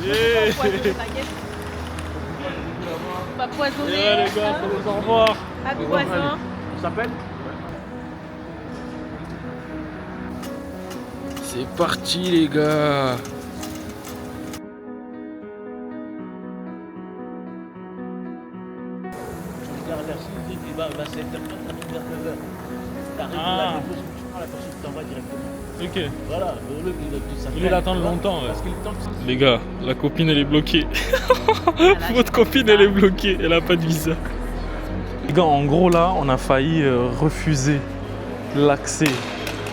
Yeah. Pas poisonné. Yeah, les gars, au revoir. Pas de poisson. On s'appelle? C'est parti les gars. Ah. Ok. Voilà, Il est attendre longtemps. Les gars, la copine elle est bloquée. Votre copine elle est bloquée, elle a pas de visa. Les gars, en gros là, on a failli refuser l'accès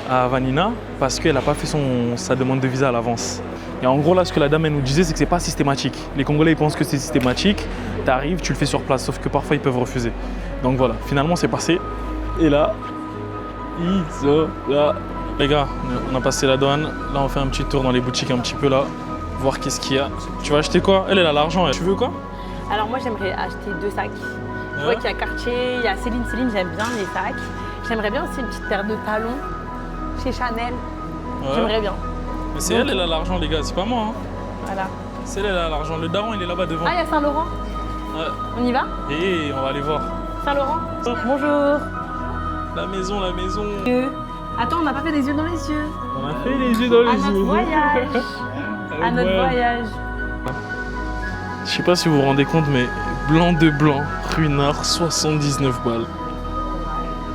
à Vanina parce qu'elle n'a pas fait sa demande de visa à l'avance. Et en gros là, ce que la dame elle nous disait, c'est que c'est pas systématique. Les Congolais ils pensent que c'est systématique. Tu arrives, tu le fais sur place, sauf que parfois ils peuvent refuser. Donc voilà, finalement c'est passé. Et là, ils sont là. Les gars, on a passé la douane. Là, on fait un petit tour dans les boutiques un petit peu là, voir qu'est-ce qu'il y a. Tu vas acheter quoi? Elle a l'argent. Tu veux quoi? Alors moi, j'aimerais acheter 2 sacs. Je vois qu'il y a Cartier, il y a Céline. Céline, j'aime bien les sacs. J'aimerais bien aussi une petite paire de talons chez Chanel. Ouais. J'aimerais bien. Mais c'est elle a l'argent, les gars. C'est pas moi. Hein. Voilà. C'est elle a l'argent. Le daron, il est là-bas devant. Ah, il y a Saint-Laurent. Ouais. On y va? Et on va aller voir. Saint-Laurent. Bonjour. La maison, la maison. Attends, on n'a pas fait des yeux dans les yeux. On a fait les yeux dans les À yeux. notre voyage. À notre voyage. Je sais pas si vous vous rendez compte, mais blanc de blanc, rue Nord, 79 balles.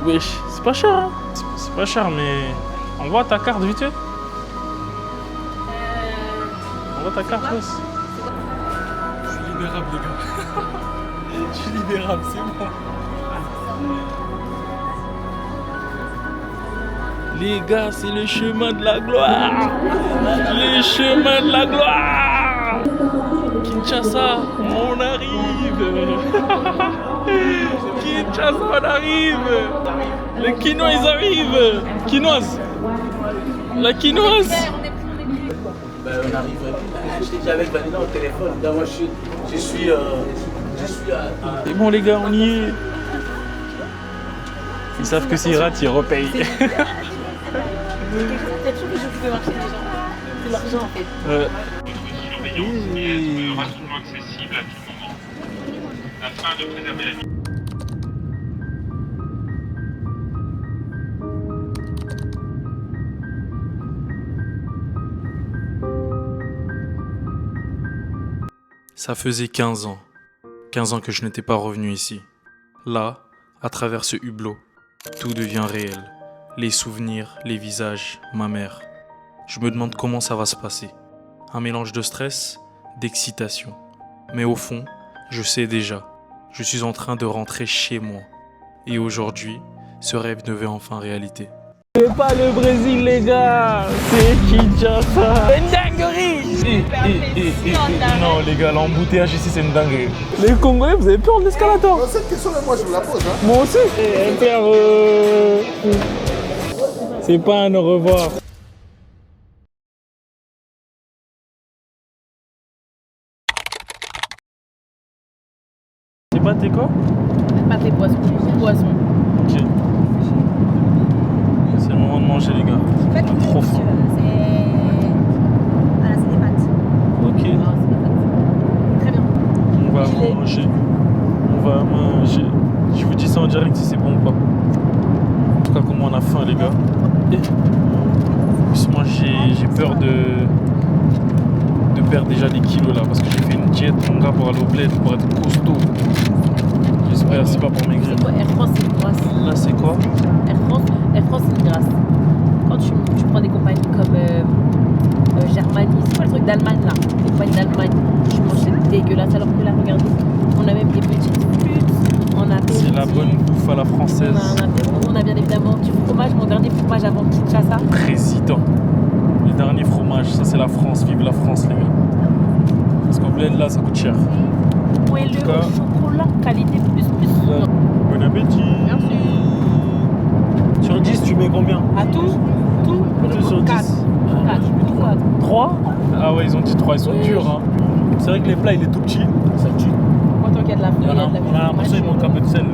Wesh, c'est pas cher, hein? C'est pas cher, mais envoie ta carte vite fait. Envoie ta carte, wesh. Je suis libérable, les gars. Je suis libérable, c'est bon. Les gars, c'est le chemin de la gloire. Les chemins de la gloire. Kinshasa, on arrive. Kinshasa, on arrive. Les Quinois, ils arrivent. Quinoise. La quinoise. Ben, on arrive. J'étais avec Vanina au téléphone. Moi, je suis C'est bon, les gars, on y est. Ils savent que s'ils ratent, ils repayent. Il y a toujours des gens qui peuvent marcher déjà. C'est l'argent en fait. Rapidement accessible à tout moment, afin de préserver la vie. Ça faisait 15 ans. 15 ans que je n'étais pas revenu ici. Là, à travers ce hublot, tout devient réel. Les souvenirs, les visages, ma mère. Je me demande comment ça va se passer. Un mélange de stress, d'excitation. Mais au fond, je sais déjà. Je suis en train de rentrer chez moi. Et aujourd'hui, ce rêve devient enfin réalité. C'est pas le Brésil, les gars, c'est Kinshasa. C'est une dinguerie. Non, les gars, l'embouteillage ici, c'est une dinguerie. Les Congolais, vous avez peur de l'escalator? Cette question, moi, je vous la pose. Hein. Moi aussi. C'est pas un au revoir. C'est pas tes quoi? Pas tes poissons. Poissons. Ok. C'est le moment de manger, les gars. On a trop faim. Voilà, c'est des pâtes. Ok. Non, c'est des pâtes. Très bien. On va manger. On va manger. Je vous dis ça en direct si c'est bon ou pas. En tout cas, comment on a faim, les gars. Et... En plus, moi, j'ai peur de perdre déjà des kilos là. Parce que j'ai fait une diète, mon gars, pour aller au bled, pour être costaud. J'espère, c'est pas pour maigrir. C'est quoi Air France, c'est une grâce. Là, c'est quoi? Air France, c'est une grâce. Quand tu prends des compagnies comme Germanie, c'est quoi le truc d'Allemagne là? Les compagnies d'Allemagne, je mange, c'est dégueulasse. Alors que là, regardez, on a même des petites flûtes, on a C'est la bonne bouffe à la française. on a bien évidemment du fromage, mon dernier fromage avant Kinshasa. Président. Les derniers fromages, ça c'est la France. Vive la France, les gars. Parce qu'au bled là, ça coûte cher. Moelleux au chocolat, qualité plus. Bon appétit. Merci. Sur 10, tu mets combien? À tout Sur 10. 4. 3? Ah ouais, ils ont dit 3, ils sont durs. Hein. C'est vrai que les plats, il est tout petit. Ça tue. Quand on regarde la On a l'impression qu'il manque un peu de sel.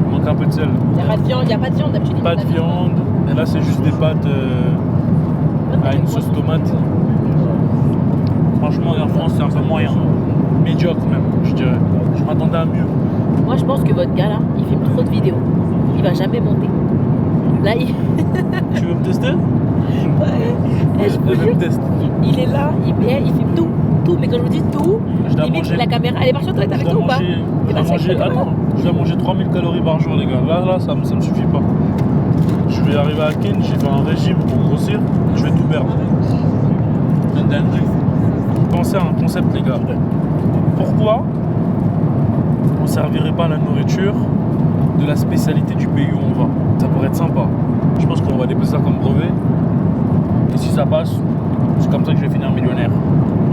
Il manque un peu de sel. Il n'y a pas de viande, d'habitude. Pas de viande. Et là, c'est juste des pâtes à une sauce tomate. Franchement, Air France, c'est un peu moyen. Médiocre même, je dirais. Je m'attendais à mieux. Moi, je pense que votre gars là, il filme trop de vidéos. Il va jamais monter. Là, Tu veux me tester? je vous Je jure, me teste. il est là, il filme tout. Mais quand je vous dis tout, Je dois limite manger. la caméra, elle est partie aux toilettes avec toi ou pas? Je dois manger 3000 calories par jour, les gars. Là, ça me suffit pas. Je vais arriver à Ken, j'ai fait un régime pour grossir, je vais tout perdre. Pensez à un concept, les gars. Pourquoi on ne servirait pas la nourriture de la spécialité du pays où on va? Ça pourrait être sympa. Je pense qu'on va déposer ça comme brevet. Et si ça passe, c'est comme ça que je vais finir millionnaire.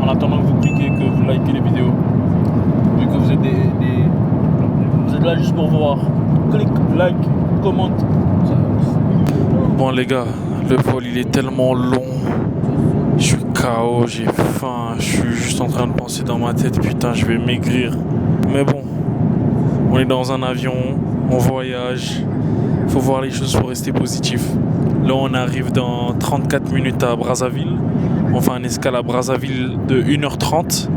En attendant que vous cliquez, que vous likez les vidéos. Vu que vous êtes vous êtes là juste pour voir. Clique, like, commente. Bon les gars, le vol il est tellement long. Je suis KO, j'ai faim, je suis juste en train de penser dans ma tête, putain je vais maigrir. Mais bon, on est dans un avion, on voyage, faut voir les choses pour rester positif. Là on arrive dans 34 minutes à Brazzaville, on fait un escale à Brazzaville de 1h30.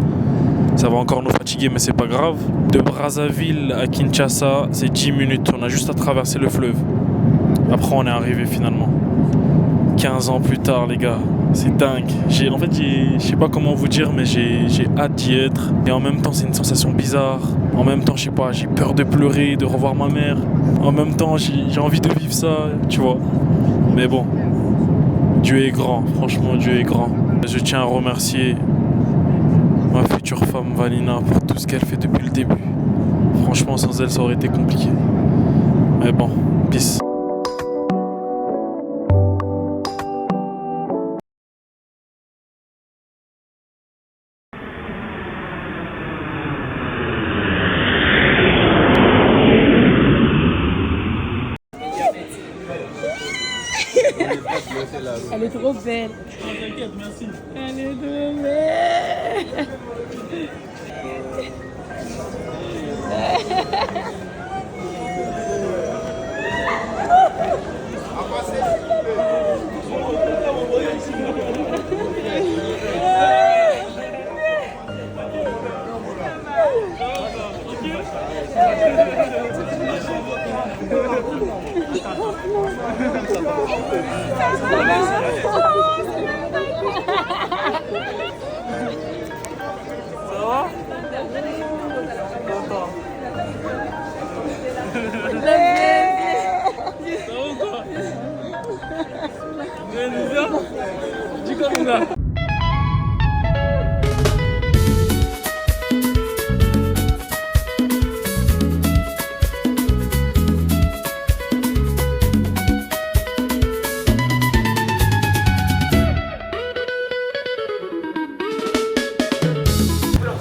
Ça va encore nous fatiguer mais c'est pas grave. De Brazzaville à Kinshasa c'est 10 minutes, on a juste à traverser le fleuve. Après on est arrivé finalement. 15 ans plus tard les gars, c'est dingue. Je sais pas comment vous dire mais j'ai hâte d'y être. Et en même temps c'est une sensation bizarre. En même temps je sais pas, j'ai peur de pleurer, de revoir ma mère. En même temps j'ai envie de vivre ça, tu vois. Mais bon, Dieu est grand, franchement Dieu est grand. Je tiens à remercier ma future femme Vanina pour tout ce qu'elle fait depuis le début. Franchement sans elle ça aurait été compliqué. Mais bon, peace. Elle est trop belle. T'inquiète, merci. Elle est trop belle.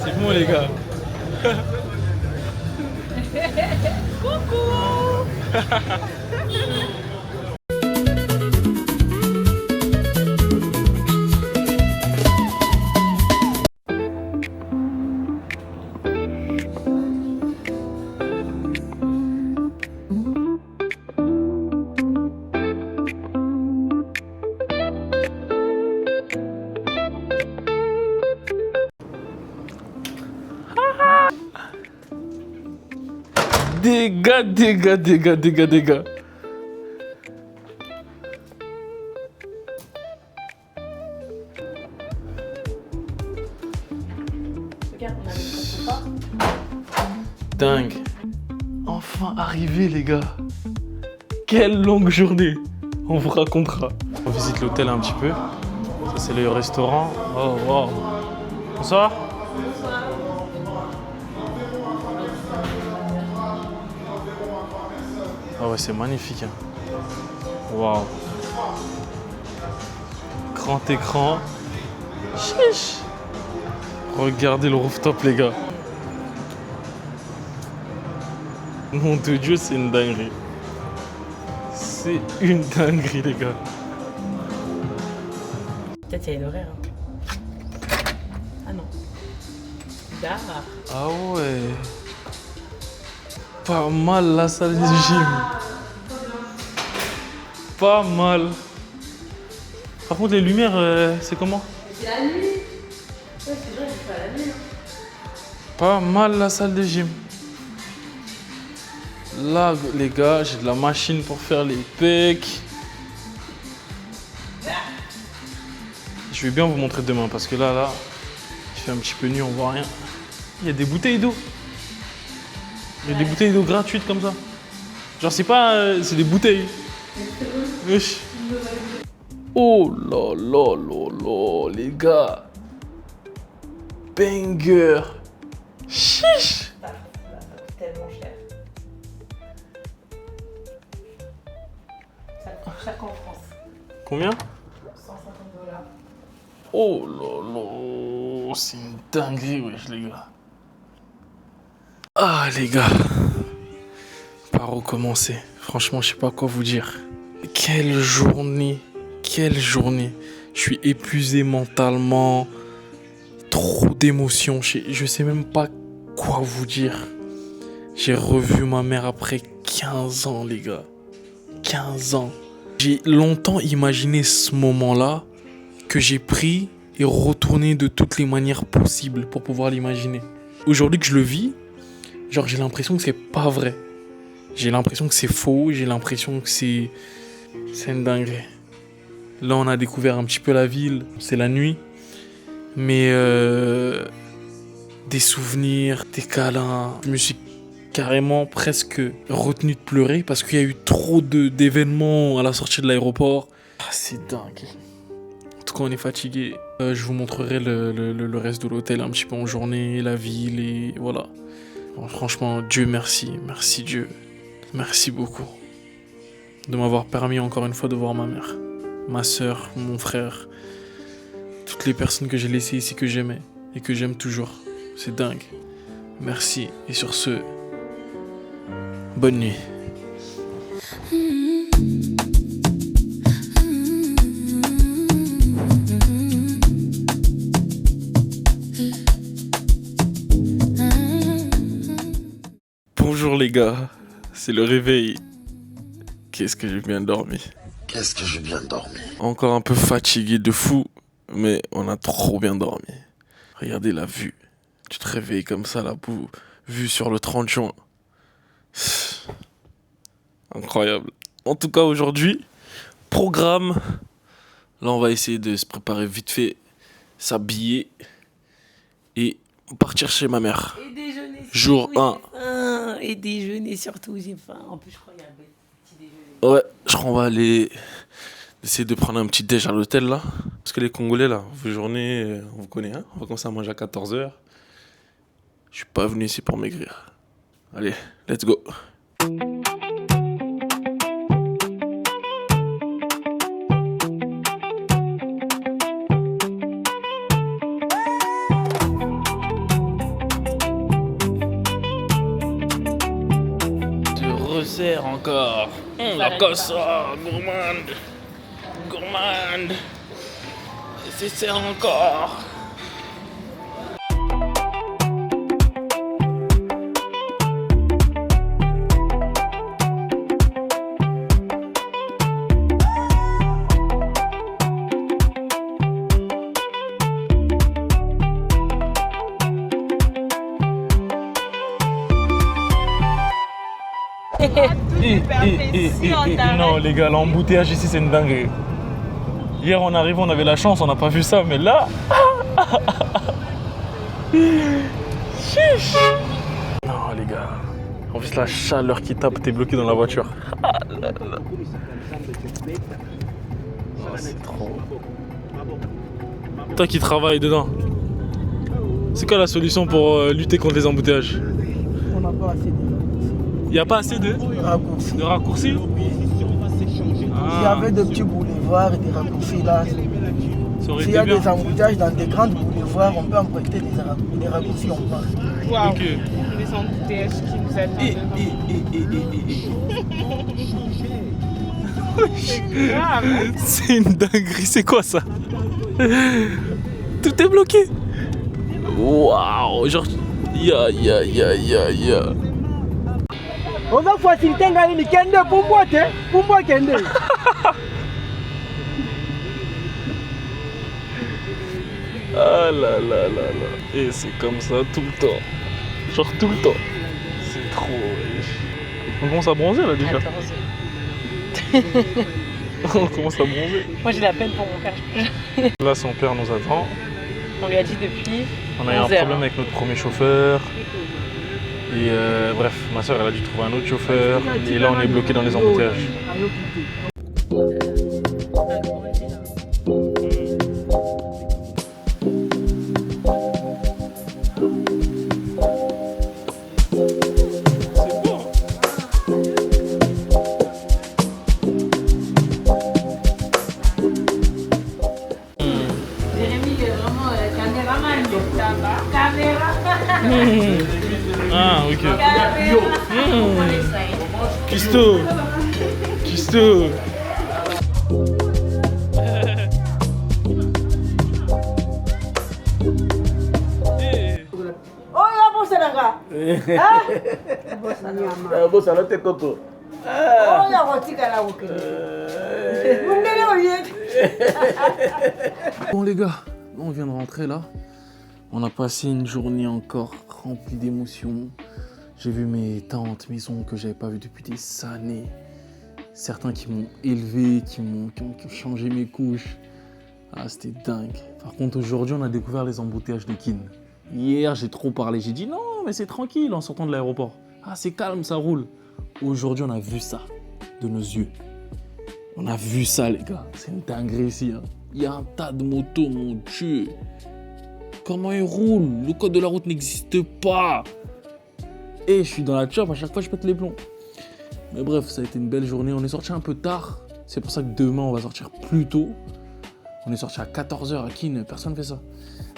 C'est bon les gars. Dégâts. Regarde, on a mis pas. Dingue. Enfin arrivé les gars. Quelle longue journée. On vous racontera. On visite l'hôtel un petit peu. Ça c'est le restaurant. Oh wow. Bonsoir. Ah ouais c'est magnifique. Waouh. Grand écran. Chiche. Regardez le rooftop les gars. Nom de Dieu, c'est une dinguerie. C'est une dinguerie, les gars. Peut-être il y a l'horaire. Ah non. Gare. Ah ouais. Pas mal la salle de gym. Pas mal. Par contre, les lumières, c'est comment? C'est la nuit. Pas mal la salle de gym. Là, les gars, j'ai de la machine pour faire les pecs. Je vais bien vous montrer demain parce que là, il fait un petit peu nuit, on voit rien. Il y a des bouteilles d'eau. Il y a des bouteilles d'eau gratuites comme ça. Genre, c'est pas... c'est des bouteilles. Wesh. Oh là là là là, les gars. Banger. Chiche. Tellement cher. Ça coûte cher en France. Combien? 150 $. Oh là là, c'est une dinguerie, wesh, les gars. Ah, les gars. Par où commencer? Franchement, je sais pas quoi vous dire. Quelle journée. Quelle journée. Je suis épuisé mentalement. Trop d'émotions. Je sais même pas quoi vous dire. J'ai revu ma mère après 15 ans, les gars. 15 ans. J'ai longtemps imaginé ce moment-là que j'ai pris et retourné de toutes les manières possibles pour pouvoir l'imaginer. Aujourd'hui que je le vis, genre j'ai l'impression que c'est pas vrai. J'ai l'impression que c'est faux, j'ai l'impression que c'est une dinguerie. Là on a découvert un petit peu la ville, c'est la nuit. Mais des souvenirs, des câlins, je me suis carrément presque retenu de pleurer parce qu'il y a eu trop d'événements à la sortie de l'aéroport. Ah, c'est dingue. En tout cas, on est fatigué. Je vous montrerai le reste de l'hôtel un petit peu en journée, la ville et voilà. Bon, franchement, Dieu merci. Merci Dieu. Merci beaucoup de m'avoir permis encore une fois de voir ma mère, ma soeur, mon frère, toutes les personnes que j'ai laissées ici que j'aimais et que j'aime toujours. C'est dingue. Merci. Et sur ce, bonne nuit. Bonjour les gars, c'est le réveil. Qu'est-ce que j'ai bien dormi. Qu'est-ce que j'ai bien dormi. Encore un peu fatigué de fou, mais on a trop bien dormi. Regardez la vue. Tu te réveilles comme ça, la vue sur le 30 juin. Incroyable. En tout cas, aujourd'hui, programme. Là, on va essayer de se préparer vite fait, s'habiller et partir chez ma mère. Et déjeuner. Jour 1. Et déjeuner surtout, j'ai faim. En plus, je crois qu'il y a un petit déjeuner. Ouais, je crois qu'on va aller essayer de prendre un petit déj à l'hôtel là. Parce que les Congolais là, vos journées, on vous connaît, hein. On va commencer à manger à 14h. Je suis pas venu ici pour maigrir. Allez, let's go. Resserre encore. La cosa, gourmande. Gourmande. Et c'est serre encore. Non les gars, l'embouteillage ici c'est une dinguerie. Hier on arrive, on avait la chance, on n'a pas vu ça, mais là... Chiche. Non les gars, en plus la chaleur qui tape, t'es bloqué dans la voiture. Oh, c'est trop... Toi qui travailles dedans, c'est quoi la solution pour lutter contre les embouteillages? On n'a pas assez de Il n'y a pas assez de raccourcis. raccourcis? S'il y avait des petits boulevards et des raccourcis là, Ça aurait s'il y été a bien. des embouteillages dans des grandes boulevards, on peut emprunter des raccourcis, on part. Waouh, Ok. les embouteillages qui nous attendent. C'est grave. C'est une dinguerie, c'est quoi ça? Tout est bloqué. Waouh, genre... Ya. On va faciliter un kende pour moi kende. Ah là là là là. Et c'est comme ça tout le temps. Genre tout le temps. C'est trop. On commence à bronzer là déjà. On commence à bronzer. Moi j'ai la peine pour mon père. Là son père nous attend. On lui a dit depuis. On a eu un problème avec notre premier chauffeur. Et bref, ma soeur elle a dû trouver un autre chauffeur. Et là on est bloqué dans les embouteillages. Ah, ok. Custo. Custo. Oh, ya bosa nanga. Bosa na te koto. Oh, ya kotika la woke. Mundele oye. Bon les gars, on vient de rentrer là. On a passé une journée encore remplie d'émotions. J'ai vu mes tantes, mes oncles que j'avais pas vu depuis des années. Certains qui m'ont élevé, qui ont changé mes couches. Ah, c'était dingue. Par contre, aujourd'hui, on a découvert les embouteillages de Keene. Hier, j'ai trop parlé. J'ai dit non, mais c'est tranquille en sortant de l'aéroport. Ah, c'est calme, ça roule. Aujourd'hui, on a vu ça de nos yeux. On a vu ça, les gars. C'est une dinguerie ici. Hein. Il y a un tas de motos, mon Dieu. Comment ils roulent? Le code de la route n'existe pas. Et je suis dans la chop, à chaque fois je pète les plombs. Mais bref, ça a été une belle journée. On est sorti un peu tard. C'est pour ça que demain on va sortir plus tôt. On est sorti à 14h à Keene, personne ne fait ça.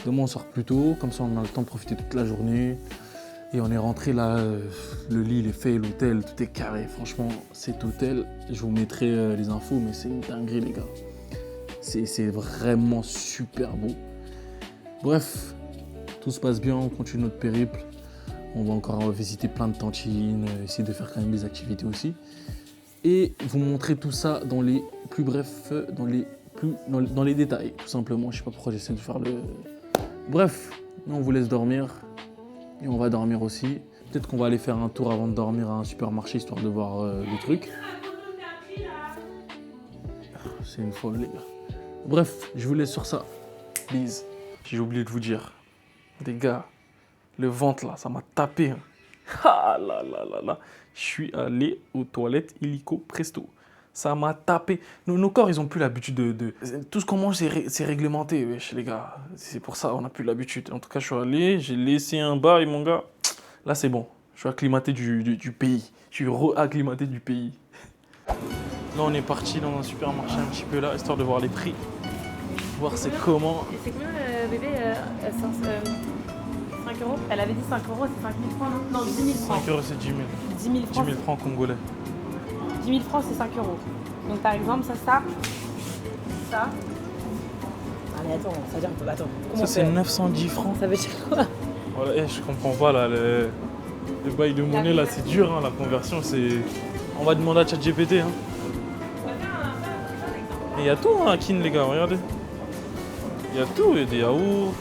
Demain on sort plus tôt, comme ça on a le temps de profiter toute la journée. Et on est rentré là, le lit il est fait, l'hôtel, tout est carré. Franchement, cet hôtel, je vous mettrai les infos, mais c'est une dinguerie les gars. C'est vraiment super beau. Bref, tout se passe bien, on continue notre périple. On va encore visiter plein de tantines, essayer de faire quand même des activités aussi. Et vous montrer tout ça dans les plus brefs, dans les détails, tout simplement. Je sais pas pourquoi j'essaie de faire le... Bref, nous on vous laisse dormir. Et on va dormir aussi. Peut-être qu'on va aller faire un tour avant de dormir à un supermarché, histoire de voir les trucs. C'est une folle les gars. Bref, je vous laisse sur ça. Bisous. J'ai oublié de vous dire, les gars, le ventre là, ça m'a tapé. Hein. Ah là là là là. Je suis allé aux toilettes illico presto. Ça m'a tapé. Nos corps, ils ont plus l'habitude de... Tout ce qu'on mange, c'est réglementé, wesh, les gars. C'est pour ça, on n'a plus l'habitude. En tout cas, je suis allé, j'ai laissé un bail, mon gars. Là, c'est bon. Je suis acclimaté du pays. Je suis re-acclimaté du pays. Là, on est parti dans un supermarché un petit peu là, histoire de voir les prix. Voir c'est comment. Et c'est combien bébé 5 euros? Elle avait dit 5 euros, c'est 5 000 francs, non? Non, 10 000 francs. 5 euros, c'est 10 000. 10 000 francs. 10 000 francs congolais. 10 000 francs, c'est 5 euros. Donc par exemple, ça. Allez, attends, ça veut dire que... Attends, comment Ça, c'est 910 francs. Ça veut dire quoi? Voilà, je comprends pas là. Le bail de monnaie là, c'est dur, hein, la conversion. C'est... On va demander à ChatGPT. Hein. Et il y a tout hein, à Keene, les gars, regardez. Il y a tout, il y a des yaourts.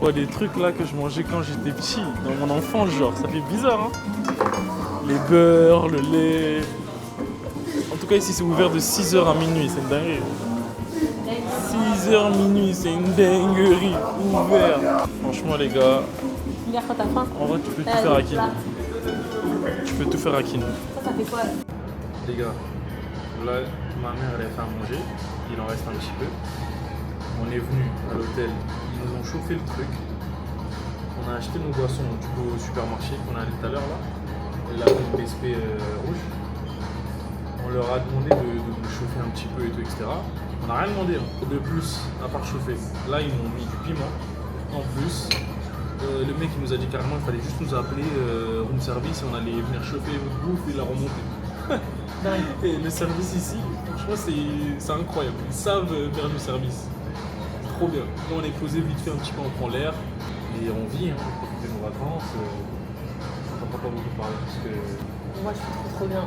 Ouais, des trucs là que je mangeais quand j'étais petit, dans mon enfance, genre, ça fait bizarre, hein. Les beurres, le lait. En tout cas, ici, c'est ouvert de 6h à minuit, c'est une dinguerie. 6h minuit, c'est une dinguerie, ouvert. Franchement, les gars, Hier, quand t'as faim. en vrai, tu peux tout faire à Keene. Tu peux tout faire à Keene. Ça fait quoi? Les gars, là, ma mère, elle a fait à manger, il en reste un petit peu. On est venu à l'hôtel, ils nous ont chauffé le truc. On a acheté nos boissons du coup, au supermarché qu'on a allé tout à l'heure là. Et là, une BSP rouge. On leur a demandé de nous chauffer un petit peu et tout, etc. On n'a rien demandé hein, de plus à part chauffer. Là, ils m'ont mis du piment. En plus, le mec il nous a dit carrément qu'il fallait juste nous appeler room service et on allait venir chauffer votre bouffe et la remonter. Et le service ici, franchement, c'est incroyable. Ils savent faire du service. Trop bien. Là, on est posé vite fait un petit peu, on prend l'air et on vit, hein, on profite de nos vacances. On n'entend pas beaucoup parler parce que Moi, je trouve trop bien.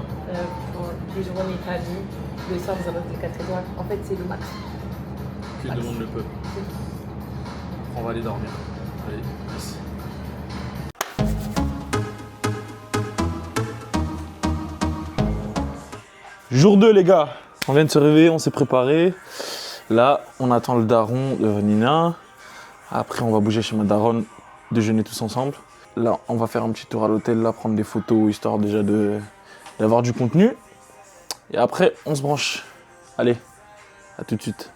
Pour des journées famille, le soir, dans un hôtel 4 étoiles. En fait, c'est le max. Que demande le peuple. On va aller dormir. Allez, merci. Jour 2 les gars, on vient de se réveiller, on s'est préparé. Là, on attend le daron de Nina. Après, on va bouger chez ma daronne, déjeuner tous ensemble. Là, on va faire un petit tour à l'hôtel, là, prendre des photos, histoire déjà d'avoir du contenu. Et après, on se branche. Allez, à tout de suite.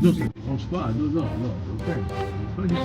Non, ça ne dérange pas. Non, pas du tout.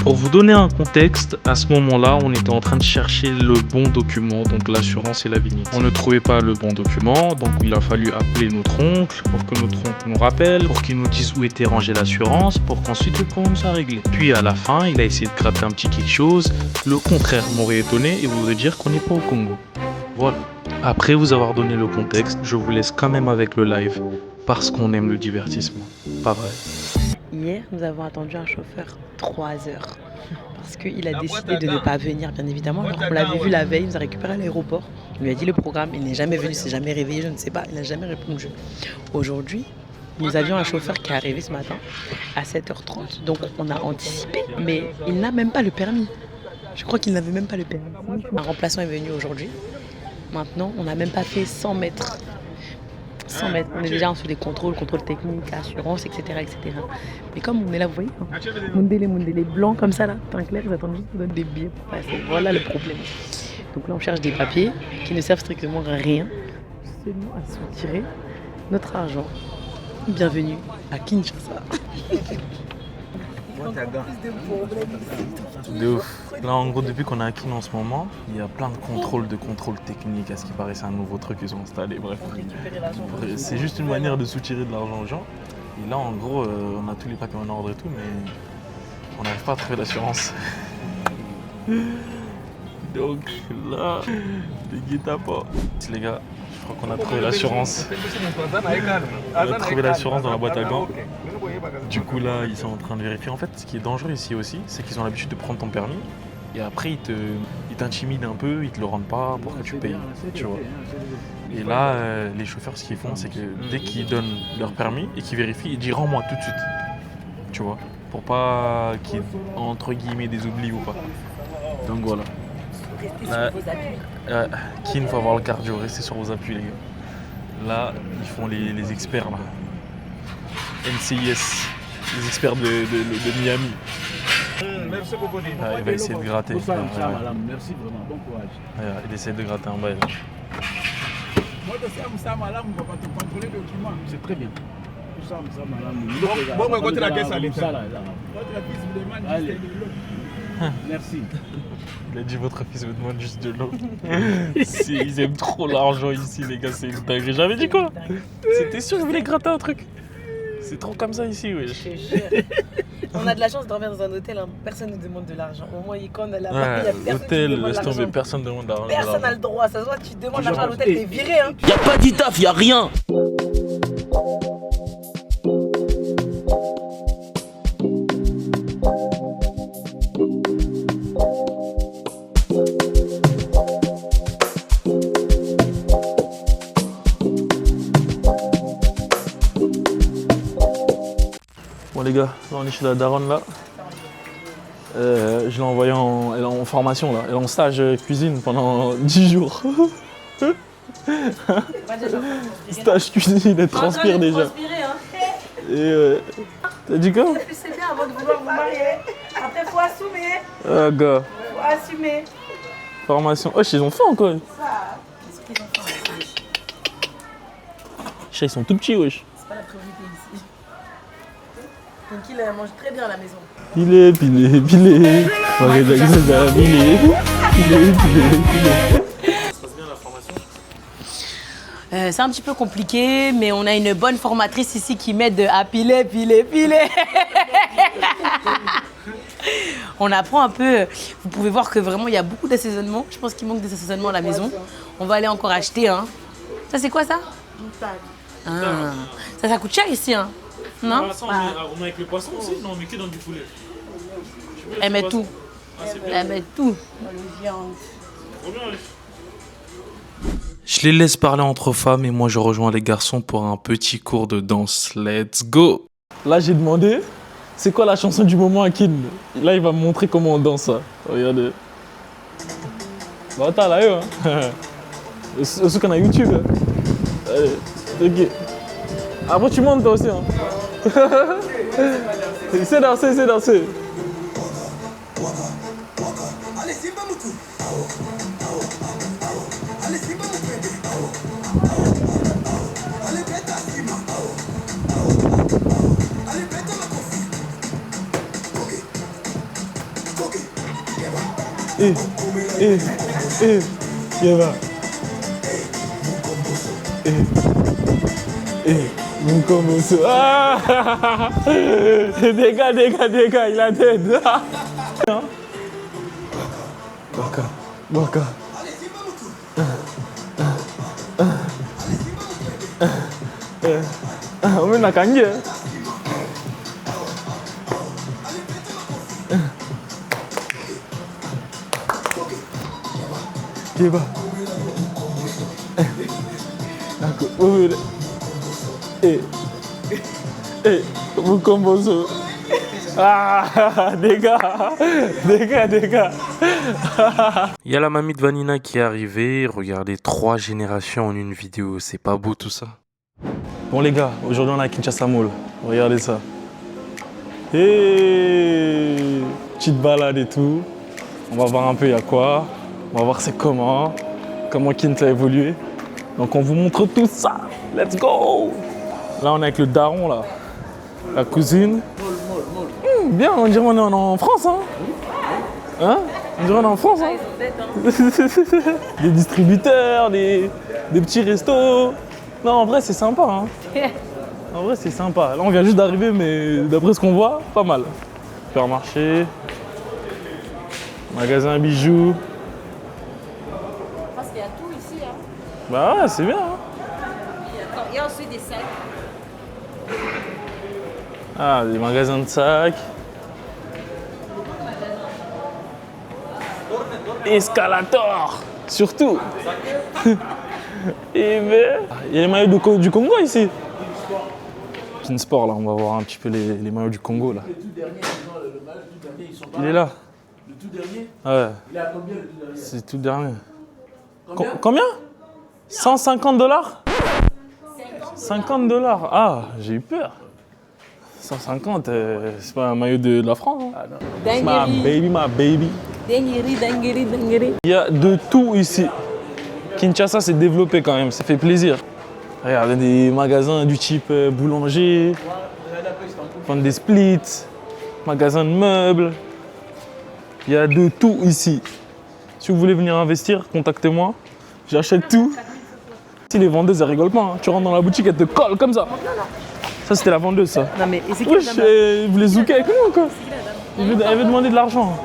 Pour vous donner un contexte, à ce moment-là, on était en train de chercher le bon document, donc l'assurance et la vignette. On ne trouvait pas le bon document, donc il a fallu appeler notre oncle pour que notre oncle nous rappelle, pour qu'il nous dise où était rangée l'assurance, pour qu'ensuite le problème soit réglé. Puis à la fin, il a essayé de gratter un petit quelque chose. Le contraire m'aurait étonné et voudrait dire qu'on n'est pas au Congo. Voilà. Après vous avoir donné le contexte, je vous laisse quand même avec le live, parce qu'on aime le divertissement. Pas vrai. Hier, nous avons attendu un chauffeur 3 heures parce qu'il a décidé de ne pas venir, bien évidemment. Alors on l'avait vu la veille, il nous a récupéré à l'aéroport. Il lui a dit le programme, il n'est jamais venu, il s'est jamais réveillé, je ne sais pas, il n'a jamais répondu. Aujourd'hui, nous avions un chauffeur qui est arrivé ce matin à 7h30, donc on a anticipé, mais il n'a même pas le permis. Je crois qu'il n'avait même pas le permis. Un remplaçant est venu aujourd'hui. Maintenant, on n'a même pas fait 100 mètres. 100 mètres. On est déjà en sous des contrôles techniques, assurance, etc., etc. Mais comme on est là, vous voyez, Mundele blancs comme ça là, teint clair, ils attendent juste qu'on donne des billets pour passer. Voilà le problème. Donc là, on cherche des papiers qui ne servent strictement à rien, seulement à soutirer notre argent. Bienvenue à Kinshasa. De ouf. Là, en gros, depuis qu'on est à Kin en ce moment, il y a plein de contrôles techniques. À ce qui paraît, c'est un nouveau truc qu'ils ont installé. Bref, c'est juste une manière de soutirer de l'argent aux gens. Et là, en gros, on a tous les papiers en ordre et tout, mais on n'arrive pas à trouver l'assurance. Donc là, les guet-apens. Les gars, je crois qu'on a trouvé l'assurance. On a trouvé l'assurance dans la boîte à gants. Du coup là, ils sont en train de vérifier. En fait, ce qui est dangereux ici aussi, c'est qu'ils ont l'habitude de prendre ton permis et après ils t'intimident un peu, ils te le rendent pas pour que tu payes, tu vois. Et là, les chauffeurs, ce qu'ils font, c'est que dès qu'ils donnent leur permis et qu'ils vérifient, ils disent rends-moi tout de suite, tu vois, pour pas qu'il y ait entre guillemets des oublis ou pas. Donc voilà. Kin, faut avoir le cardio, restez sur vos appuis les gars. Là, ils font les experts là. NCIS, les experts de Miami. Merci beaucoup. Il va essayer de gratter. Merci vraiment, bon courage. Il essaie de gratter en bas. Moi, ça malade, on va pas te contrôler le document. C'est très bien. Tout ça, malade. Bon, quand la caisse à l'État. Merci. Il a dit votre fils vous demande juste de l'eau. Ils aiment trop l'argent ici, les gars, c'est une dinguerie. J'avais dit quoi? C'était sûr qu'il voulait gratter un truc. C'est trop comme ça ici, wesh. Je te jure. On a de la chance de dormir dans un hôtel, hein. Personne ne demande de l'argent. Au moins, quand on a là-bas, il y a personne hôtel, qui demande laisse tomber, l'argent. personne ne demande l'argent. Personne n'a le droit, ça se voit, tu demandes l'argent à l'hôtel, t'es viré, hein. Y a pas d'ITAF, y a rien. les gars, là on est chez la daronne là. Je l'ai envoyée elle est en formation là, elle est en stage cuisine pendant 10 jours. Stage cuisine, elle transpire déjà. Et t'as dit quoi? C'est bien avant de vouloir vous marier. Après, faut assumer. Ah gars. Faut assumer. Formation. Oh, ils ont faim encore. Qu'est-ce qu'ils ont fait? Ils sont tout petits, wesh. C'est pas la priorité ici. Donc il mange très bien à la maison. Pilé. C'est un petit peu compliqué, mais on a une bonne formatrice ici qui m'aide à piler. On apprend un peu. Vous pouvez voir que vraiment il y a beaucoup d'assaisonnement. Je pense qu'il manque d'assaisonnement à la maison. On va aller encore acheter. Hein. Ça c'est quoi ça? Ça coûte cher ici, hein? Non? On met avec le poisson aussi? Non, on met que dans du poulet. Elle met tout. Elle met tout. Je les laisse parler entre femmes et moi je rejoins les garçons pour un petit cours de danse. Let's go! Là j'ai demandé, c'est quoi la chanson du moment à Kin? Là il va me montrer comment on danse ça. Regardez. Bah attends là, hein. Ceux qu'on a YouTube. Allez, ok. Après tu montes toi aussi, hein. C'est danser. Yeva. Mukomboso. Ah! Dégâts, il a tête. Baka. On met la canne. Yeva. Mukomboso. Ah, dégâts. Il y a la mamie de Vanina qui est arrivée. Regardez, 3 générations en une vidéo. C'est pas beau tout ça? Bon les gars, aujourd'hui on est à Kinshasa Mall. Regardez ça. Hey, petite balade et tout. On va voir un peu il y a quoi. On va voir c'est comment Kint a évolué. Donc on vous montre tout ça. Let's go! Là on est avec le daron là. La cousine. Bien, on dirait on est en France, hein? Hein? On dirait on est en France, hein? Des distributeurs, des petits restos. Non, en vrai, c'est sympa, hein? En vrai, c'est sympa. Là, on vient juste d'arriver, mais d'après ce qu'on voit, pas mal. Supermarché. Magasin à bijoux. Je pense qu'il y a tout ici, hein? Bah ouais, c'est bien, hein? Il y a aussi des sacs. Ah, des magasins de sacs. Escalator, surtout. Et ben, il y a les maillots du Congo ici. Pin Sport, là, on va voir un petit peu les maillots du Congo là. Il est là. Le tout dernier? Ouais. Il est à combien le tout dernier? C'est le tout dernier. Combien? 150 $? 50 $. Ah, j'ai eu peur. 150, c'est pas un maillot de la France. Hein. Ah, c'est ma baby. Dinguerie. Il y a de tout ici. Kinshasa s'est développé quand même, ça fait plaisir. Regardez des magasins du type boulanger, vendre des splits, magasins de meubles. Il y a de tout ici. Si vous voulez venir investir, contactez-moi. J'achète tout. Si les vendeuses, elles rigolent pas. Hein. Tu rentres dans la boutique, elles te collent comme ça. Ça, c'était la vendeuse, ça. Non, mais c'est qui? Wesh, ils voulaient zouker avec nous, quoi. Elle veut demander de l'argent.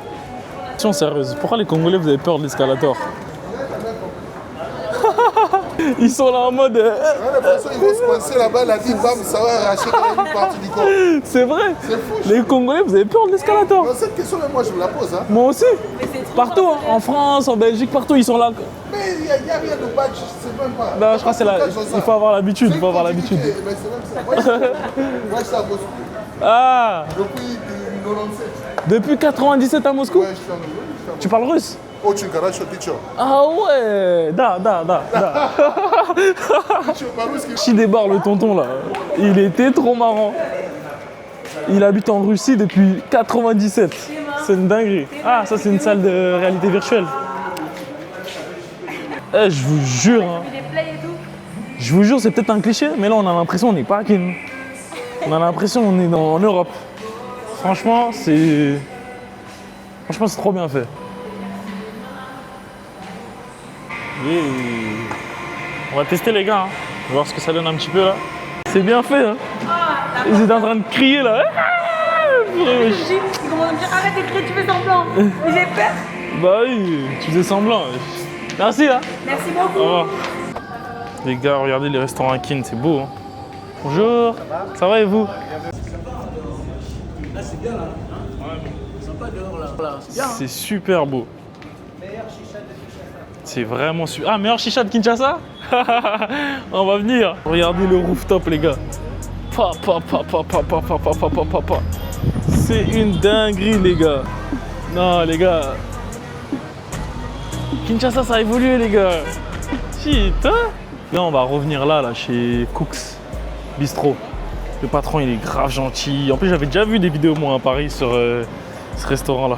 Question sérieuse, pourquoi les Congolais, vous avez peur de l'escalator? Ils sont là en mode... De toute façon, ils vont se coincer là-bas, la vie, bam, ça va arracher quand même une partie du corps. C'est vrai. C'est fou. Les Congolais, vous avez peur de l'escalator? Cette question, même moi, je me la pose. Hein. Moi aussi. Partout, hein. En France, en Belgique, partout, ils sont là. Mais il n'y a rien de badge, c'est même pas... Non, je crois que c'est là. Il faut avoir l'habitude, il faut avoir l'habitude. Mais c'est même ça. Moi, je bosse. Ah, Depuis 97. depuis 97 à Moscou? Ouais, je suis en Europe. Tu parles russe? Очень хорошо, ты чё? Ah ouais, da. Tu parles russe? Chidébar, le tonton là, il était trop marrant. Il habite en Russie depuis 97. C'est une dinguerie. Ah, ça c'est une salle de réalité virtuelle. Eh, je vous jure, hein. Je vous jure, c'est peut-être un cliché, mais là on a l'impression qu'on n'est pas à Kin. On a l'impression qu'on est en Europe. Franchement, c'est trop bien fait. Yeah. On va tester les gars, hein. On va voir ce que ça donne un petit peu là. C'est bien fait, hein. Ils étaient en train de crier là. Ils commencent à me dire arrête de crier, tu fais semblant. J'ai peur. Bah oui, tu faisais semblant. Merci, hein. Merci beaucoup. Au revoir. Les gars, regardez les restaurants à Kin, c'est beau, hein. Bonjour, ça va et vous? C'est super beau. C'est vraiment super. Ah, meilleur chicha de Kinshasa? On va venir. Regardez le rooftop, les gars. C'est une dinguerie, les gars. Non, les gars. Kinshasa, ça a évolué, les gars. Shit, hein? Là, on va revenir là, chez Cooks Bistro. Le patron, il est grave gentil. En plus, j'avais déjà vu des vidéos, moi, à Paris, sur ce restaurant-là.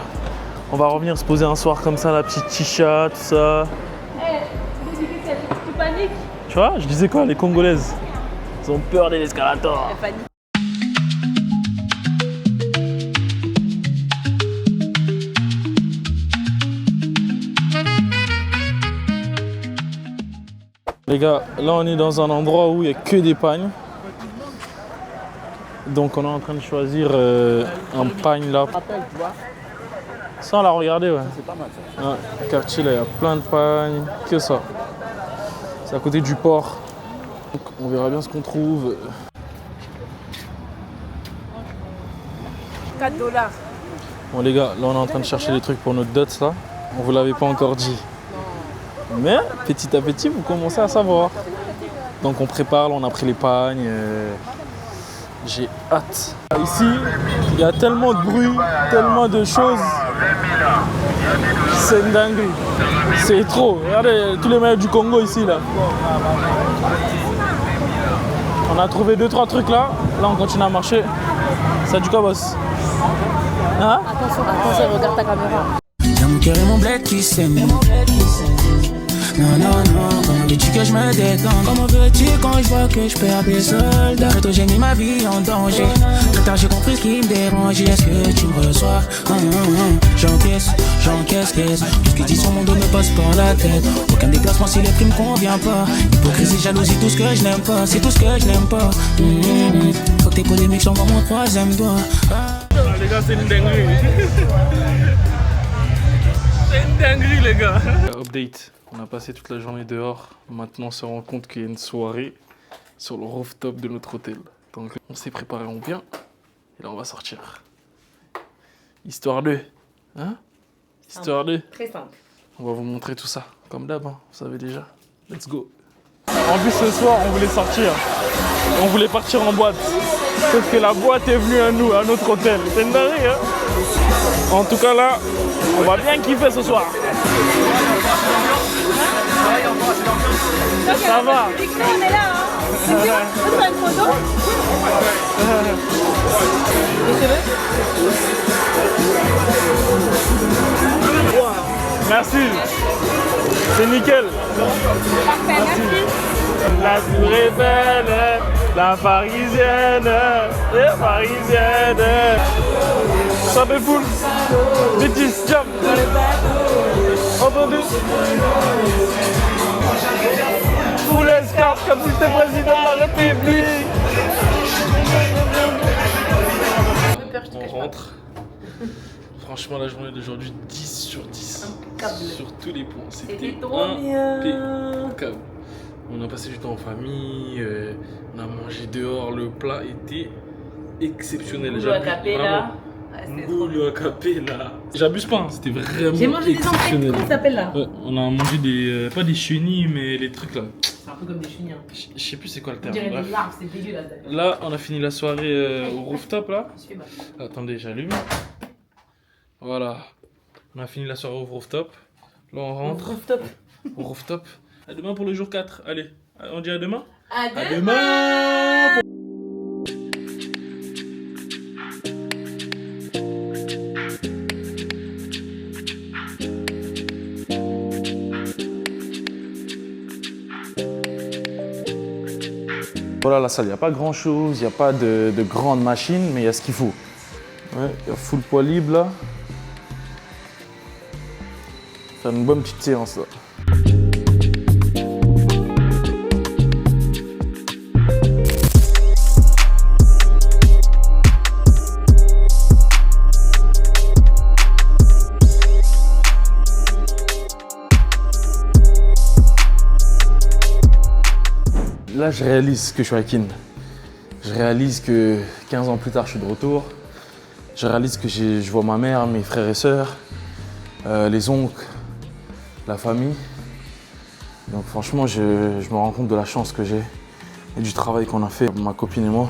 On va revenir se poser un soir comme ça, la petite chicha, tout ça. Tu paniques? Tu vois, je disais quoi, les Congolaises, ils ont peur des escalators. Elle panique. Les gars, là on est dans un endroit où il n'y a que des pagnes. Donc on est en train de choisir un pagne là. Ça on l'a regardé, ouais. C'est pas mal ça. Ouais, le quartier là, il y a plein de pagnes, que ça. C'est à côté du port. Donc on verra bien ce qu'on trouve. 4 $. Bon les gars, là on est en train de chercher des trucs pour notre dot là. On vous l'avait pas encore dit. Mais petit à petit vous commencez à savoir. Donc on prépare, là, on a pris les pagnes. J'ai hâte. Ici, il y a tellement de bruit, tellement de choses. C'est une dinguerie. C'est trop. Regardez tous les maillots du Congo ici là. On a trouvé 2-3 trucs là. Là on continue à marcher. Ça du quoi boss? Hein? Attention, regarde ta caméra. Dans mon cœur et mon bled qui s'aime. Non, comment veux-tu que je me détende? Comment veux-tu quand je vois que je perds des soldats? Que toi j'ai mis ma vie en danger. Très tard j'ai compris ce qui me dérangeait. Est-ce que tu me reçois? J'encaisse. Tout ce que dit sur mon dos me passe par la tête. Aucun déplacement si le prix me convient pas. Hypocrisie, jalousie, tout ce que je n'aime pas. C'est tout ce que je n'aime pas. Faut que tes polémiques, j'envoie mon troisième doigt. Les gars, c'est une dinguerie. C'est une dinguerie, les gars. Update. On a passé toute la journée dehors. Maintenant, on se rend compte qu'il y a une soirée sur le rooftop de notre hôtel. Donc, on s'est préparé, on vient. Et là, on va sortir. Histoire 2. Hein? Histoire 2. Très simple. On va vous montrer tout ça. Comme d'hab, hein, vous savez déjà. Let's go. En plus, ce soir, on voulait sortir. On voulait partir en boîte. Sauf que la boîte est venue à nous, à notre hôtel. C'est une dinguerie, hein? En tout cas, là, on va bien kiffer ce soir. Ça va. On est là, hein. Tu veux faire une photo? Merci. C'est nickel. Parfait, merci. La tour est belle, la parisienne, les parisiennes. Ça fait cool. Métis, jump. Entendu? Full escort comme si c'était président de la République. On rentre. Franchement, la journée d'aujourd'hui, 10 sur 10. Sur tous les points. C'était impeccable. On a passé du temps en famille, on a mangé dehors, le plat était exceptionnel. Le acapella. Le acapella. J'abuse pas, hein, c'était vraiment J'ai mangé des entrées, exceptionnel. comment ça s'appelle là? On a mangé des, pas des chenilles, mais les trucs là. peu comme des chenilles. Je sais plus c'est quoi le On terme. dirait Bref. des larves, c'est dégueulasse. Là, on a fini la soirée au rooftop là. Je fais mal. Attendez, j'allume. Voilà. On a fini la soirée au rooftop. Là, on rentre. Rooftop. Au rooftop. À demain pour le jour 4. Allez, on dit à demain. À À demain. demain. Voilà la salle, il n'y a pas grand chose, il n'y a pas de grandes machines, mais il y a ce qu'il faut. Ouais, il y a full poids libre là. Faire une bonne petite séance là. Là, je réalise que je suis à Keene. Je réalise que 15 ans plus tard, je suis de retour. Je réalise que je vois ma mère, mes frères et sœurs, les oncles, la famille. Donc franchement, je me rends compte de la chance que j'ai et du travail qu'on a fait, ma copine et moi.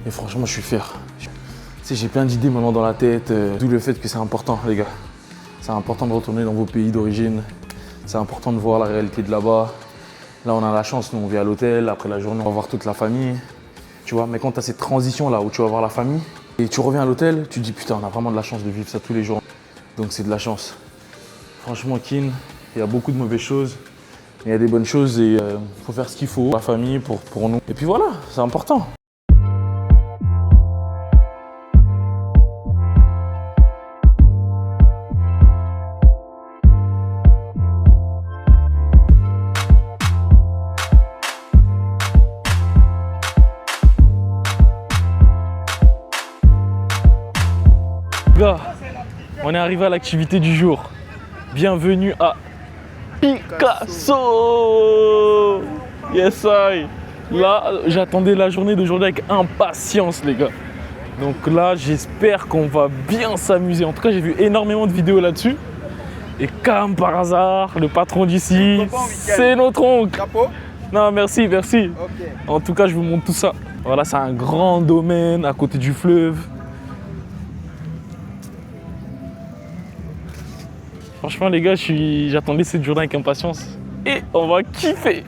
Et franchement, je suis fier. Tu sais, j'ai plein d'idées maintenant dans la tête, d'où le fait que c'est important, les gars. C'est important de retourner dans vos pays d'origine. C'est important de voir la réalité de là-bas. Là, on a la chance, nous, on vit à l'hôtel. Après la journée, on va voir toute la famille. Tu vois, mais quand tu as cette transition-là où tu vas voir la famille et tu reviens à l'hôtel, tu te dis putain, on a vraiment de la chance de vivre ça tous les jours. Donc, c'est de la chance. Franchement, Keene, il y a beaucoup de mauvaises choses. Il y a des bonnes choses et il faut faire ce qu'il faut pour la famille, pour nous. Et puis voilà, c'est important. Gars, on est arrivé à l'activité du jour. Bienvenue à Picasso. Yes I. Là, j'attendais la journée d'aujourd'hui avec impatience, les gars. Donc là, j'espère qu'on va bien s'amuser. En tout cas, j'ai vu énormément de vidéos là-dessus. Et comme par hasard, le patron d'ici, c'est notre oncle. Chapeau. Non, merci, merci. Ok. En tout cas, je vous montre tout ça. Voilà, c'est un grand domaine à côté du fleuve. Franchement, les gars, j'attendais cette journée avec impatience. Et on va kiffer.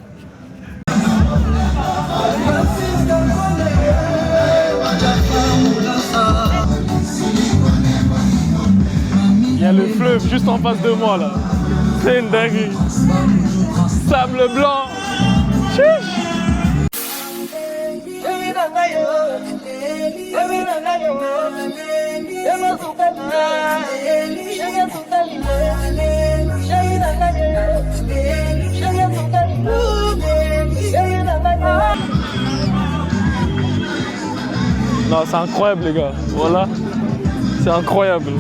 Il y a le fleuve juste en face de moi, là. C'est une dinguerie. Sable blanc. Chiche. Non, c'est incroyable, les gars. Voilà. C'est incroyable.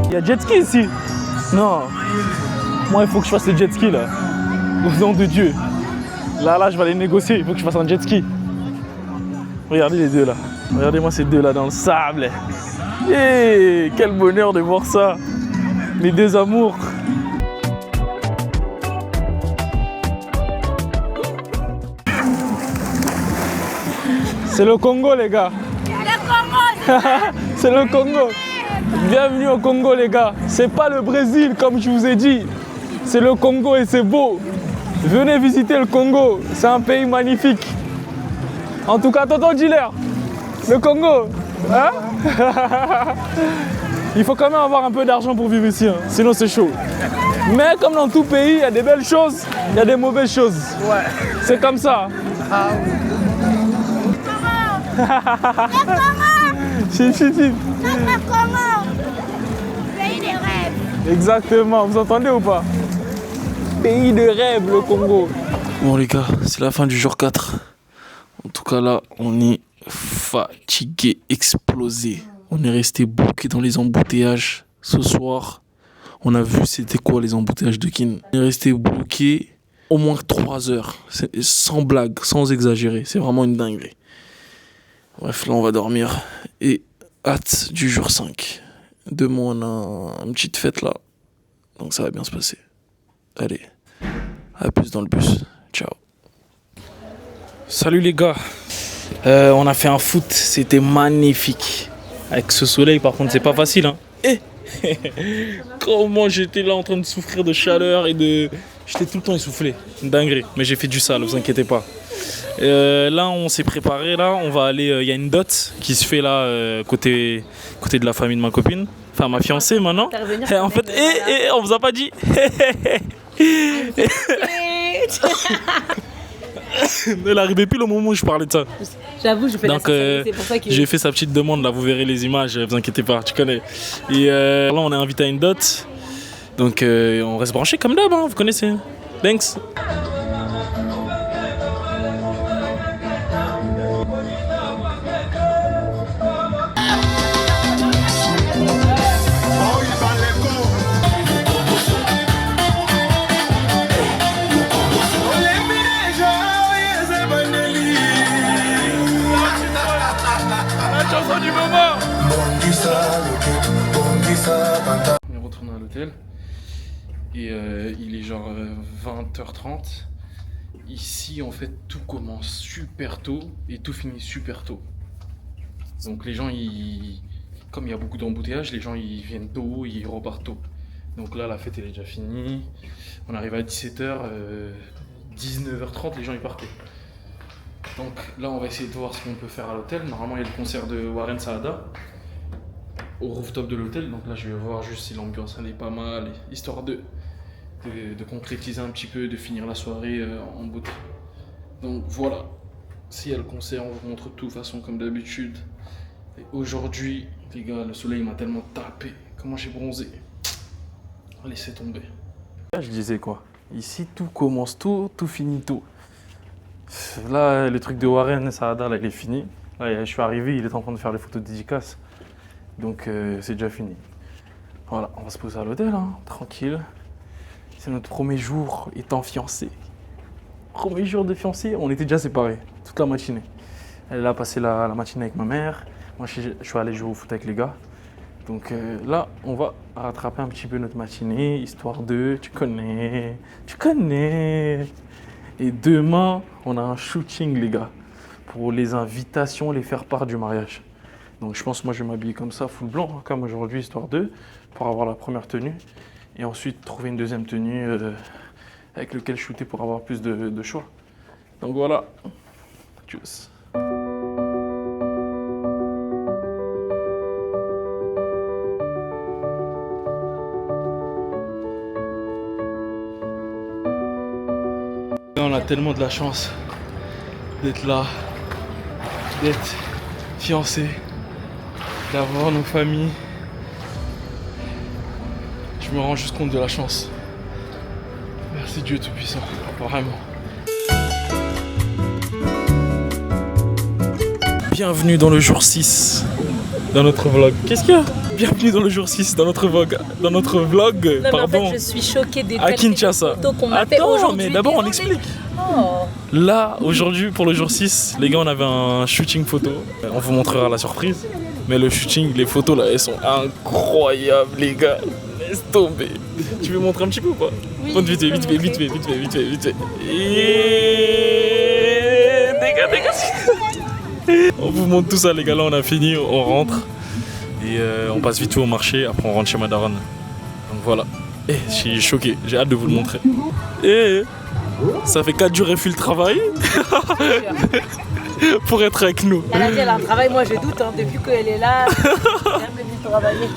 Il y a jet ski ici. Non. Moi, il faut que je fasse le jet ski là. Au nom de Dieu. Là, je vais aller négocier. Il faut que je fasse un jet ski. Regardez les deux là. Regardez-moi ces deux là dans le sable. Et quel bonheur de voir ça. Les deux amours. C'est le Congo, les gars. C'est le Congo. Bienvenue au Congo, les gars. C'est pas le Brésil, comme je vous ai dit. C'est le Congo et c'est beau. Venez visiter le Congo. C'est un pays magnifique. En tout cas, tonton dealer, le Congo, hein? Il faut quand même avoir un peu d'argent pour vivre ici, hein. Sinon c'est chaud. Mais comme dans tout pays, il y a des belles choses, il y a des mauvaises choses. Ouais. C'est comme ça. Ah oui. Chip, chip, chip. Pays des rêves. Exactement, vous entendez ou pas? Pays de rêve, le Congo. Bon les gars, c'est la fin du jour 4. En tout cas là, on est fatigué, explosé. On est resté bloqué dans les embouteillages. Ce soir, on a vu c'était quoi les embouteillages de Kin. On est resté bloqué au moins 3 heures. Sans blague, sans exagérer. C'est vraiment une dinguerie. Bref, là on va dormir. Et hâte du jour 5. Demain on a une petite fête là. Donc ça va bien se passer. Allez, à plus dans le bus. Ciao. Salut les gars. On a fait un foot, c'était magnifique. Avec ce soleil par contre c'est pas facile hein. Comment j'étais là en train de souffrir de chaleur et de... J'étais tout le temps essoufflé, une dinguerie. Mais j'ai fait du sale, vous inquiétez pas. Là on s'est préparé, là on va aller, il y a une dot qui se fait là côté de la famille de ma copine. Enfin ma fiancée maintenant. Et en fait, on vous a pas dit. Elle arrivait pile au moment où je parlais de ça. J'avoue, je fais donc, c'est pour ça que... j'ai fait sa petite demande, là vous verrez les images, vous inquiétez pas, tu connais. Et là on est invité à une dot. Donc on reste branché comme d'hab, hein, vous connaissez. Thanks. On est retourné à l'hôtel et il est genre 20h30. Ici en fait tout commence super tôt et tout finit super tôt. Donc les gens comme il y a beaucoup d'embouteillages, les gens ils viennent tôt, ils repartent tôt. Donc là la fête elle est déjà finie. On arrive à 17h, 19h30 les gens ils partaient. Donc là on va essayer de voir ce qu'on peut faire à l'hôtel. Normalement il y a le concert de Warren Saada au rooftop de l'hôtel, donc là je vais voir juste si l'ambiance elle est pas mal, histoire de concrétiser un petit peu, de finir la soirée en beauté. Donc voilà, s'il y a le concert on vous montre tout de toute façon comme d'habitude. Et aujourd'hui les gars, le soleil m'a tellement tapé, comment j'ai bronzé, laissez tomber. Là je disais quoi, ici tout commence tôt, tout finit tôt. Là le truc de Warren Saada là il est fini, là je suis arrivé, il est en train de faire les photos de dédicace. Donc c'est déjà fini. Voilà, on va se poser à l'hôtel, hein, tranquille. C'est notre premier jour étant fiancés. Premier jour de fiancés, on était déjà séparés toute la matinée. Elle a passé la matinée avec ma mère. Moi je suis allé jouer au foot avec les gars. Donc là, on va rattraper un petit peu notre matinée, histoire de... Tu connais. Et demain, on a un shooting les gars. Pour les invitations, les faire part du mariage. Donc je pense moi je vais m'habiller comme ça, full blanc, hein, comme aujourd'hui, histoire de, pour avoir la première tenue. Et ensuite trouver une deuxième tenue avec lequel shooter pour avoir plus de choix. Donc voilà. Tchuss. On a tellement de la chance d'être là, d'être fiancés, d'avoir nos familles. Je me rends juste compte de la chance. Merci Dieu Tout-Puissant, vraiment. Bienvenue dans le jour 6 dans notre vlog. Qu'est-ce qu'il y a? Bienvenue dans le jour 6 dans notre vlog. Non, pardon. En fait, je suis choquée des à Kinshasa. photos qu'on m'a fait aujourd'hui. Mais d'abord on explique. Oh. Là, aujourd'hui, pour le jour 6, les gars, on avait un shooting photo. On vous montrera la surprise. Mais le shooting, les photos là, elles sont incroyables, les gars. Laisse tomber. Tu veux montrer un petit peu ou pas? Oui, vite fait. Dégâts. On vous montre tout ça, les gars. Là, on a fini, on rentre. Et on passe vite fait au marché. Après, on rentre chez ma daronne. Donc voilà. Et je suis choqué. J'ai hâte de vous le montrer. Et ça fait 4 jours et full travail pour être avec nous. Elle a dit elle a un travail, moi je doute, hein, depuis qu'elle est là, elle est venue travailler.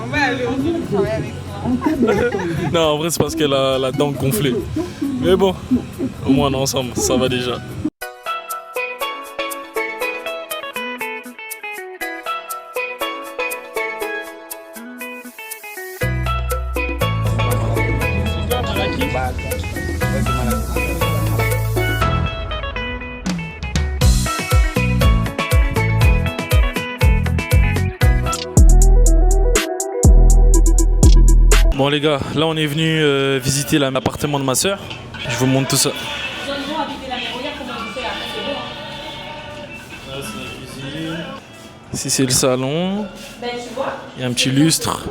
On va aller au travailler avec toi. Non, en vrai c'est parce qu'elle a la dent gonflée. Mais bon, au moins on est ensemble, ça va déjà. Bon les gars, là on est venu visiter l'appartement de ma soeur. Je vous montre tout ça. Ici c'est le salon. Il y a un petit lustre.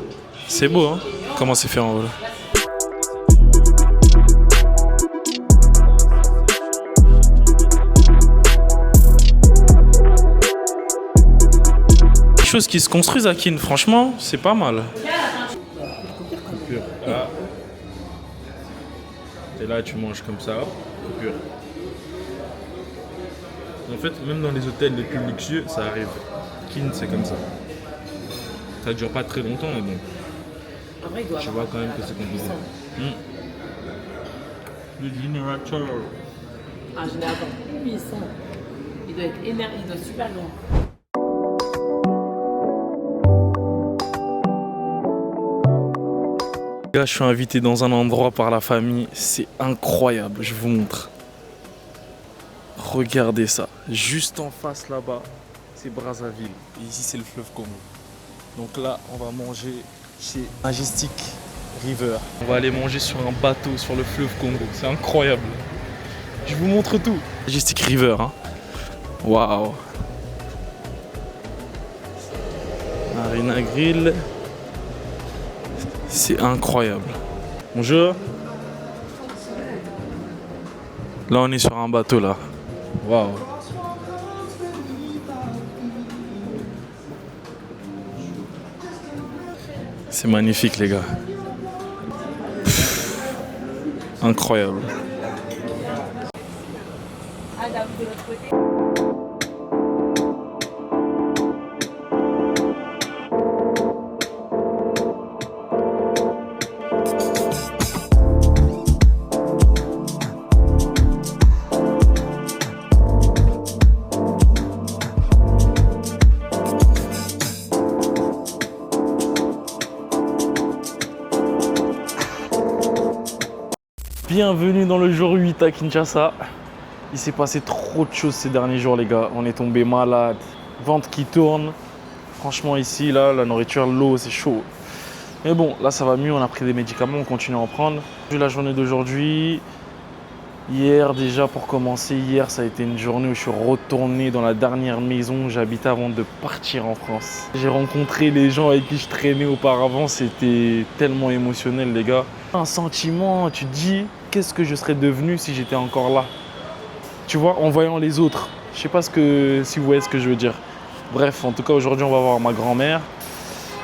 C'est beau hein. Comment c'est fait en haut là. Les choses qui se construisent à Kin, franchement, c'est pas mal. Coupure. Là. Et là, tu manges comme ça. Coupure. En fait, même dans les hôtels les plus luxueux, ça arrive. Kin, c'est comme ça. Ça dure pas très longtemps, mais bon. Je vois quand même que c'est compliqué. Le générateur. Un générateur puissant. Il doit être énervé, il doit être super grand. Là, je suis invité dans un endroit par la famille, c'est incroyable, je vous montre. Regardez ça, juste en face là-bas, c'est Brazzaville. Et ici, c'est le fleuve Congo. Donc là, on va manger chez Majestic River. On va aller manger sur un bateau sur le fleuve Congo, c'est incroyable. Je vous montre tout. Majestic River, hein. Waouh. Marina Grill. C'est incroyable. Bonjour. Là, on est sur un bateau, là. Waouh. C'est magnifique, les gars. Incroyable. Bienvenue dans le jour 8 à Kinshasa. Il s'est passé trop de choses ces derniers jours les gars. On est tombé malade, ventre qui tourne. Franchement ici, là, la nourriture, l'eau, c'est chaud. Mais bon, là ça va mieux, on a pris des médicaments, on continue à en prendre. La journée d'aujourd'hui, hier déjà pour commencer, hier ça a été une journée où je suis retourné dans la dernière maison où j'habitais avant de partir en France. J'ai rencontré les gens avec qui je traînais auparavant, c'était tellement émotionnel les gars. Un sentiment, tu te dis, qu'est-ce que je serais devenu si j'étais encore là? Tu vois, en voyant les autres. Je sais pas si vous voyez ce que je veux dire. Bref, en tout cas, aujourd'hui, on va voir ma grand-mère.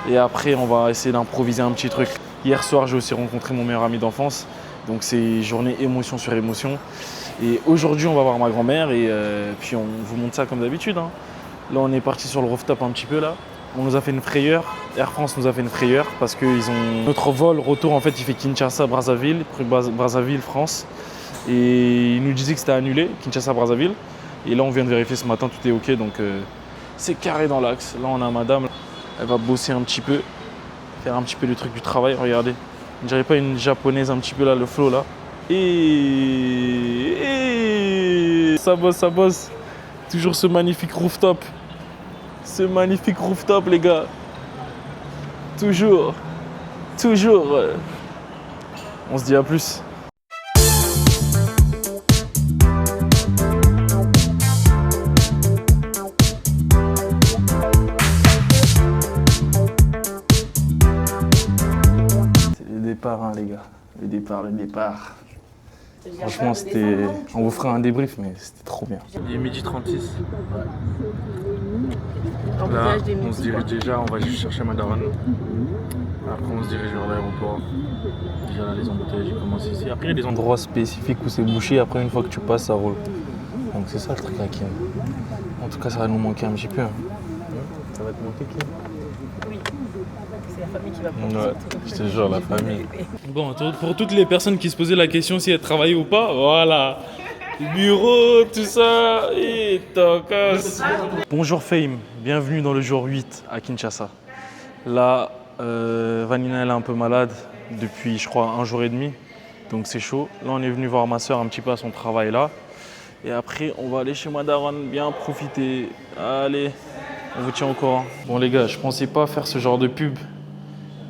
Et après, on va essayer d'improviser un petit truc. Hier soir, j'ai aussi rencontré mon meilleur ami d'enfance. Donc, c'est journée émotion sur émotion. Et aujourd'hui, on va voir ma grand-mère. Et puis, on vous montre ça comme d'habitude. Hein. Là, on est parti sur le rooftop un petit peu, là. On nous a fait une frayeur. Air France nous a fait une frayeur parce qu'ils ont... Notre vol retour, en fait, il fait Kinshasa-Brazzaville, Brazzaville, France. Et ils nous disaient que c'était annulé, Kinshasa-Brazzaville. Et là, on vient de vérifier ce matin, tout est OK. Donc, c'est carré dans l'axe. Là, on a madame. Elle va bosser un petit peu, faire un petit peu le truc du travail. Regardez. On dirait pas une japonaise un petit peu là, le flow là. Et ça bosse, ça bosse. Toujours ce magnifique rooftop. Ce magnifique rooftop, les gars. Toujours. Toujours. On se dit à plus. C'est le départ, hein, les gars. Le départ, le départ. Franchement, c'était... On vous fera un débrief, mais c'était trop bien. Il est 12h36. Là, on se dirige déjà, on va juste chercher ma daronne. Après, on se dirige vers l'aéroport. Déjà là, les embouteillages commencent ici. Après, il y a des endroits spécifiques où c'est bouché. Après, une fois que tu passes, ça roule. Donc, c'est ça le truc à Kim. En tout cas, ça va nous manquer un petit peu. Hein. Ça va te manquer, Kim? Oui. C'est la famille qui va prendre. Ouais, je te jure, la famille. Bon, pour toutes les personnes qui se posaient la question si elles travaillaient ou pas, voilà. Bureau, tout ça, et tocos. Bonjour Fame, bienvenue dans le jour 8 à Kinshasa. Là, Vanina elle est un peu malade depuis je crois un jour et demi. Donc c'est chaud. Là, on est venu voir ma soeur un petit peu à son travail là. Et après, on va aller chez ma daronne, bien profiter. Allez, on vous tient au courant. Bon les gars, je pensais pas faire ce genre de pub.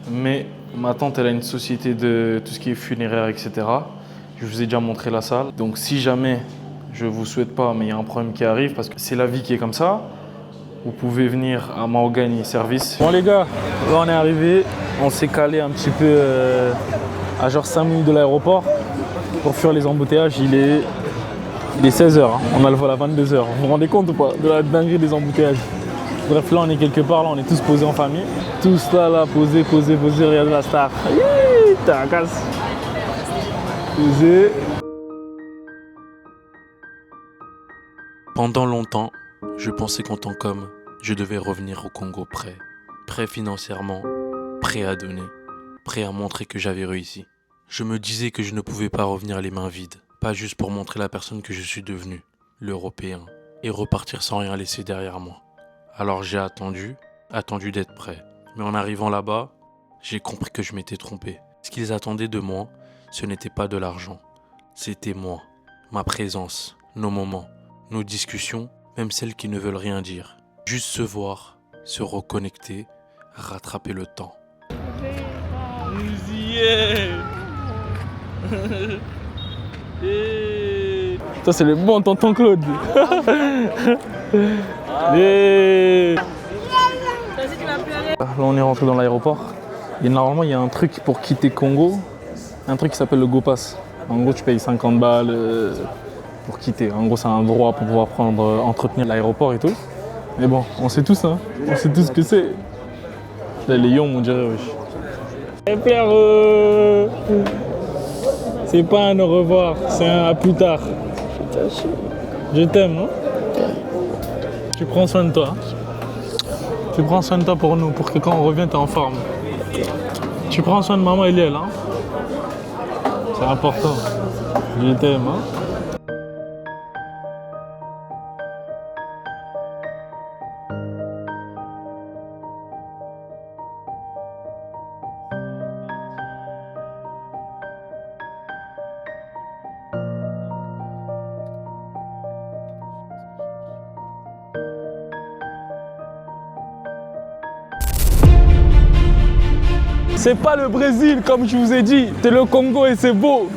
Mais ma tante, elle a une société de tout ce qui est funéraire, etc. Je vous ai déjà montré la salle. Donc si jamais, je vous souhaite pas, mais il y a un problème qui arrive, parce que c'est la vie qui est comme ça, vous pouvez venir à Mahogany Service. Bon les gars, là on est arrivé. On s'est calé un petit peu à genre 5 minutes de l'aéroport pour fuir les embouteillages. Il est 16h, hein. On a le vol à 22h. Vous vous rendez compte ou pas de la dinguerie des embouteillages? Bref, là on est quelque part, là on est tous posés en famille. Tous là, posés, regarde la star. T'as casse. Posés. Pendant longtemps, je pensais qu'en tant qu'homme, je devais revenir au Congo prêt financièrement, prêt à donner, prêt à montrer que j'avais réussi. Je me disais que je ne pouvais pas revenir les mains vides, pas juste pour montrer la personne que je suis devenu, l'Européen, et repartir sans rien laisser derrière moi. Alors j'ai attendu d'être prêt. Mais en arrivant là-bas, j'ai compris que je m'étais trompé. Ce qu'ils attendaient de moi, ce n'était pas de l'argent, c'était moi, ma présence, nos moments, nos discussions, même celles qui ne veulent rien dire. Juste se voir, se reconnecter, rattraper le temps. Ça c'est le bon tonton Claude. Là on est rentré dans l'aéroport. Et normalement il y a un truc pour quitter Congo, un truc qui s'appelle le Go Pass. En gros tu payes 50 balles pour quitter. En gros c'est un droit pour pouvoir entretenir l'aéroport et tout. Mais bon, on sait tous hein, on sait tous ce que c'est. Là les lions on dirait wesh. Hey Pierre, c'est pas un au revoir, c'est un à plus tard. Je t'aime, hein. Tu prends soin de toi. Tu prends soin de toi pour nous, pour que quand on revient, t'es en forme. Tu prends soin de maman et Liel, hein. C'est important. Je t'aime, hein. C'est pas le Brésil comme je vous ai dit, c'est le Congo et c'est beau.